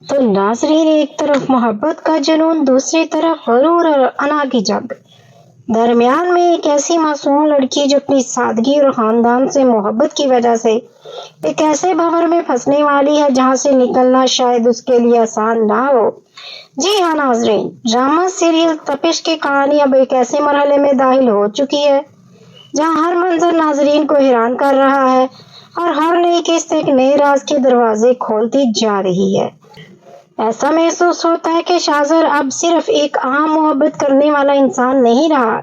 تو ناظرین، ایک طرف محبت کا جنون، دوسری طرف غرور اور انا کی جنگ۔ درمیان میں ایک ایسی معصوم لڑکی جو اپنی سادگی اور خاندان سے محبت کی وجہ سے ایک ایسے بھنور میں پھنسنے والی ہے جہاں سے نکلنا شاید اس کے لیے آسان نہ ہو۔ جی ہاں ناظرین، ڈرامہ سیریل تپش کی کہانی اب ایک ایسے مرحلے میں داخل ہو چکی ہے جہاں ہر منظر ناظرین کو حیران کر رہا ہے اور ہر نئی قسط ایک نئے راز کے دروازے کھولتی جا رہی ہے۔ ایسا محسوس ہوتا ہے کہ شاہزر اب صرف ایک عام محبت کرنے والا انسان نہیں رہا،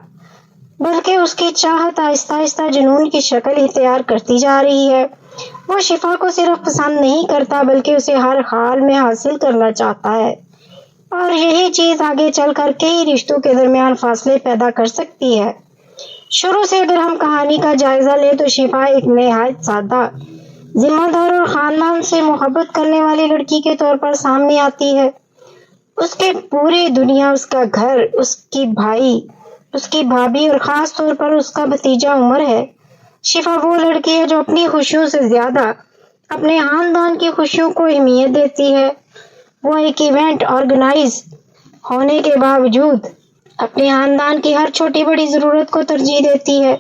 بلکہ اس کی چاہت آہستہ آہستہ جنون کی شکل اختیار کرتی جا رہی ہے۔ وہ شفا کو صرف پسند نہیں کرتا بلکہ اسے ہر حال میں حاصل کرنا چاہتا ہے، اور یہی چیز آگے چل کر کئی رشتوں کے درمیان فاصلے پیدا کر سکتی ہے۔ شروع سے اگر ہم کہانی کا جائزہ لیں تو شفا ایک نہایت سادہ، ذمہ دار اور خاندان سے محبت کرنے والی لڑکی کے طور پر سامنے آتی ہے۔ اس کے پوری دنیا، اس کا گھر، اس کی بھائی، اس کی بھابھی اور خاص طور پر اس کا بھتیجا عمر ہے۔ شفا وہ لڑکی ہے جو اپنی خوشیوں سے زیادہ اپنے خاندان کی خوشیوں کو اہمیت دیتی ہے۔ وہ ایک ایونٹ آرگنائز ہونے کے باوجود اپنے خاندان کی ہر چھوٹی بڑی ضرورت کو ترجیح دیتی ہے۔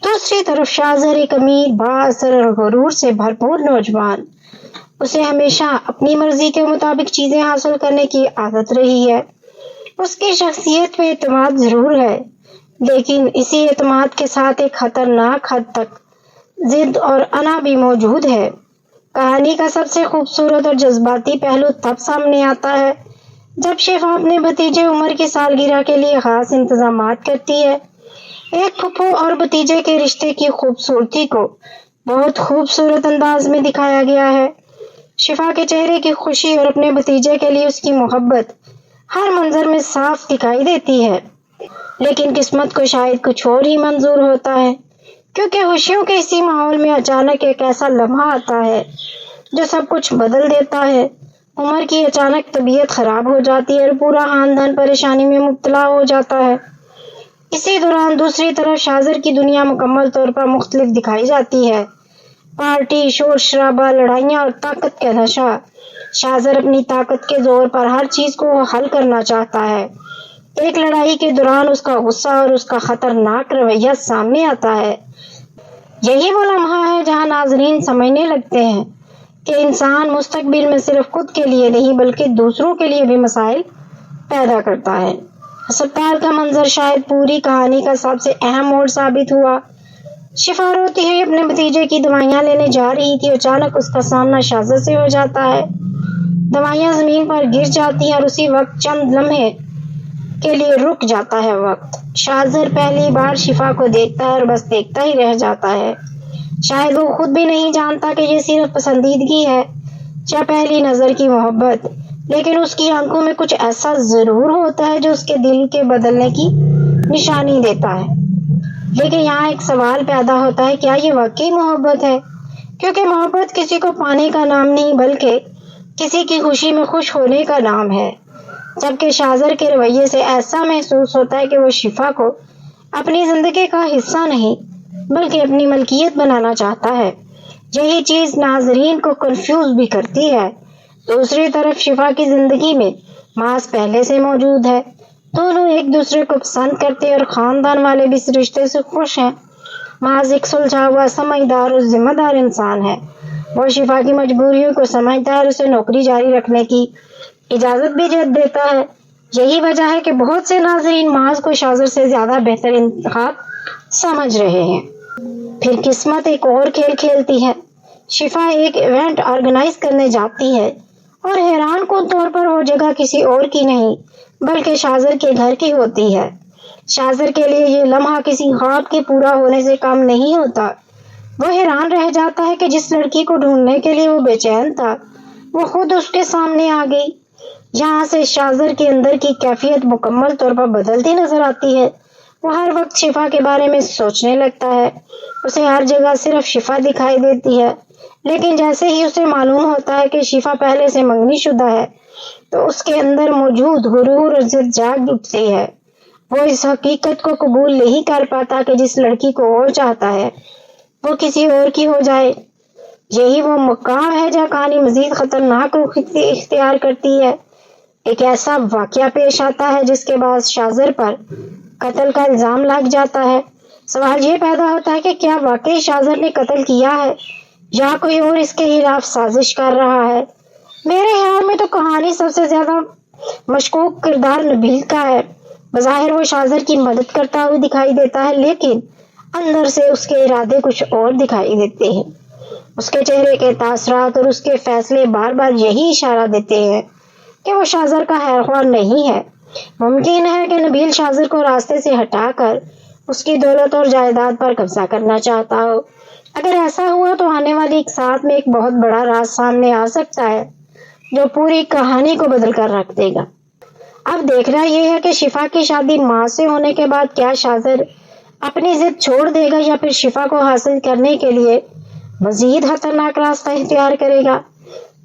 دوسری طرف شاہزر ایک امیر، بااثر اور غرور سے بھرپور نوجوان۔ اسے ہمیشہ اپنی مرضی کے مطابق چیزیں حاصل کرنے کی عادت رہی ہے۔ اس کی شخصیت میں اعتماد ضرور ہے، لیکن اسی اعتماد کے ساتھ ایک خطرناک حد تک ضد اور انا بھی موجود ہے۔ کہانی کا سب سے خوبصورت اور جذباتی پہلو تب سامنے آتا ہے جب شفا اپنے بھتیجے عمر کی سالگرہ کے لیے خاص انتظامات کرتی ہے۔ ایک پھپھو اور بھتیجے کے رشتے کی خوبصورتی کو بہت خوبصورت انداز میں دکھایا گیا ہے۔ شفا کے چہرے کی خوشی اور اپنے بھتیجے کے لیے اس کی محبت ہر منظر میں صاف دکھائی دیتی ہے، لیکن قسمت کو شاید کچھ اور ہی منظور ہوتا ہے، کیونکہ خوشیوں کے اسی ماحول میں اچانک ایک ایسا لمحہ آتا ہے جو سب کچھ بدل دیتا ہے۔ عمر کی اچانک طبیعت خراب ہو جاتی ہے اور پورا خاندان پریشانی میں مبتلا ہو جاتا ہے۔ اسی دوران دوسری طرف شاہزر کی دنیا مکمل طور پر مختلف دکھائی جاتی ہے۔ پارٹی، شور شرابہ، لڑائیاں اور طاقت کا نشہ۔ شاہزر اپنی طاقت کے زور پر ہر چیز کو حل کرنا چاہتا ہے۔ ایک لڑائی کے دوران اس کا غصہ اور اس کا خطرناک رویہ سامنے آتا ہے۔ یہی وہ لمحہ ہے جہاں ناظرین سمجھنے لگتے ہیں کہ انسان مستقبل میں صرف خود کے لیے نہیں بلکہ دوسروں کے لیے بھی مسائل پیدا کرتا ہے۔ ہسپتال کا منظر شاید پوری کہانی کا سب سے اہم موڑ ثابت ہوا۔ شفا روتی ہوئی اپنے بھتیجے کی دوائیاں لینے جا رہی تھی، اچانک اس کا سامنا شاہزر سے ہو جاتا ہے۔ دوائیاں زمین پر گر جاتی ہیں اور اسی وقت چند لمحے کے لیے رک جاتا ہے وقت۔ شاہزر پہلی بار شفا کو دیکھتا ہے اور بس دیکھتا ہی رہ جاتا ہے۔ شاید وہ خود بھی نہیں جانتا کہ یہ صرف پسندیدگی ہے یا پہلی نظر کی محبت، لیکن اس کی آنکھوں میں کچھ ایسا ضرور ہوتا ہے جو اس کے دل کے بدلنے کی نشانی دیتا ہے۔ لیکن یہاں ایک سوال پیدا ہوتا ہے، کیا یہ واقعی محبت ہے؟ کیونکہ محبت کسی کو پانے کا نام نہیں بلکہ کسی کی خوشی میں خوش ہونے کا نام ہے۔ جبکہ شاہزر کے رویے سے ایسا محسوس ہوتا ہے کہ وہ شفا کو اپنی زندگی کا حصہ نہیں بلکہ اپنی ملکیت بنانا چاہتا ہے۔ یہی چیز ناظرین کو کنفیوز بھی کرتی ہے۔ دوسری طرف شفا کی زندگی میں ماس پہلے سے موجود ہے۔ دونوں ایک دوسرے کو پسند کرتے ہیں اور خاندان والے بھی اس رشتے سے خوش ہیں۔ ماس ایک سلجھا ہوا، سمجھدار اور ذمہ دار انسان ہے۔ وہ شفا کی مجبوریوں کو سمجھتا ہے اور اسے نوکری جاری رکھنے کی اجازت بھی دیتا ہے۔ یہی وجہ ہے کہ بہت سے ناظرین ماس کو شاہزر سے زیادہ بہتر انتخاب سمجھ رہے ہیں۔ پھر قسمت ایک اور کھیل کھیلتی ہے۔ شفا ایک ایونٹ آرگنائز کرنے جاتی ہے اور حیران کن طور پر وہ جگہ کسی اور کی نہیں بلکہ شاہزر کے گھر کی ہوتی ہے۔ شاہزر کے لیے یہ لمحہ کسی خواب کے پورا ہونے سے کم نہیں ہوتا۔ وہ حیران رہ جاتا ہے کہ جس لڑکی کو ڈھونڈنے کے لیے وہ بے چین تھا وہ خود اس کے سامنے آ گئی۔ یہاں سے شاہزر کے اندر کی کیفیت مکمل طور پر بدلتی نظر آتی ہے۔ وہ ہر وقت شفا کے بارے میں سوچنے لگتا ہے۔ اسے ہر جگہ صرف شفا دکھائی دیتی ہے، لیکن جیسے ہی اسے معلوم ہوتا ہے کہ شفا پہلے سے منگنی شدہ ہے تو اس کے اندر موجود غرور اور ضد جاگ اٹھتی ہے۔ وہ اس حقیقت کو قبول نہیں کر پاتا کہ جس لڑکی کو وہ چاہتا ہے وہ کسی اور کی ہو جائے۔ یہی وہ مقام ہے جہاں کہانی مزید خطرناک رخ اختیار کرتی ہے۔ ایک ایسا واقعہ پیش آتا ہے جس کے بعد شاذر پر قتل کا الزام لگ جاتا ہے۔ سوال یہ پیدا ہوتا ہے کہ کیا واقعی شاذر نے قتل کیا ہے یا کوئی اور اس کے خلاف سازش کر رہا ہے؟ میرے خیال میں تو کہانی سب سے زیادہ مشکوک کردار نبیل کا ہے۔ بظاہر وہ شاذر کی مدد کرتا ہوا دکھائی دیتا ہے، لیکن اندر سے اس کے ارادے کچھ اور دکھائی دیتے ہیں۔ اس کے چہرے کے تاثرات اور اس کے فیصلے بار بار یہی اشارہ دیتے ہیں کہ وہ شاذر کا خیرخواہ نہیں ہے۔ ممکن ہے کہ نبیل شاذر کو راستے سے ہٹا کر اس کی دولت اور جائیداد پر قبضہ کرنا چاہتا ہو۔ اگر ایسا ہوا تو آنے والی ایک ساتھ میں ایک بہت بڑا راز سامنے آ سکتا ہے جو پوری کہانی کو بدل کر رکھ دے گا۔ اب دیکھنا یہ ہے کہ شفا کی شادی ماں سے ہونے کے بعد کیا شاذر اپنی ضد چھوڑ دے گا یا پھر شفا کو حاصل کرنے کے لیے مزید خطرناک راستہ اختیار کرے گا۔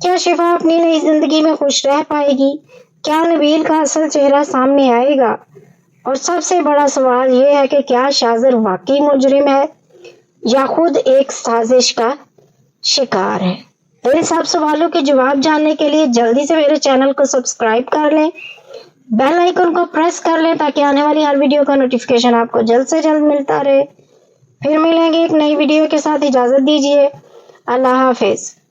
کیا شفا اپنی نئی زندگی میں خوش رہ پائے گی؟ کیا نبیل کا اصل چہرہ سامنے آئے گا؟ اور سب سے بڑا سوال یہ ہے کہ کیا شاذر واقعی مجرم ہے یا خود ایک سازش کا شکار ہے؟ ان سب سوالوں کے جواب جاننے کے لیے جلدی سے میرے چینل کو سبسکرائب کر لیں، بیل آئیکن کو پریس کر لیں تاکہ آنے والی ہر ویڈیو کا نوٹیفیکیشن آپ کو جلد سے جلد ملتا رہے۔ پھر ملیں گے ایک نئی ویڈیو کے ساتھ، اجازت دیجیے، اللہ حافظ۔